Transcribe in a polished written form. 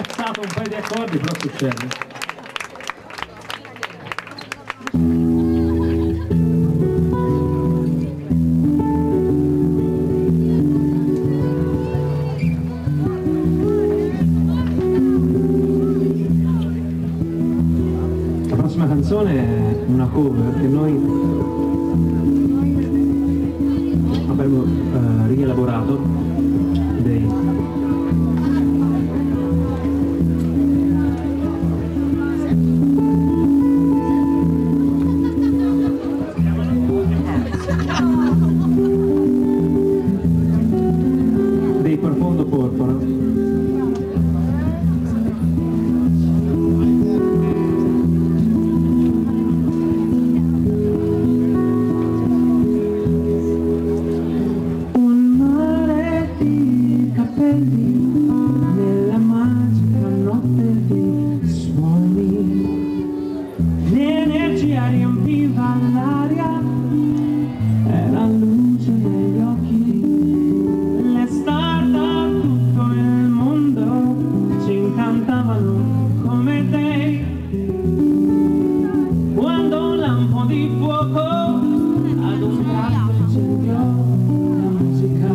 scazzato un paio di accordi, però succede. La prossima canzone è una cover che noi abbiamo rielaborato dei Profondo Porpora. Nella magica notte di suoni, l'energia riempiva l'aria, era luce negli occhi, le star da tutto il mondo ci incantavano come te. Quando un lampo di fuoco ad un tratto incendiò la musica.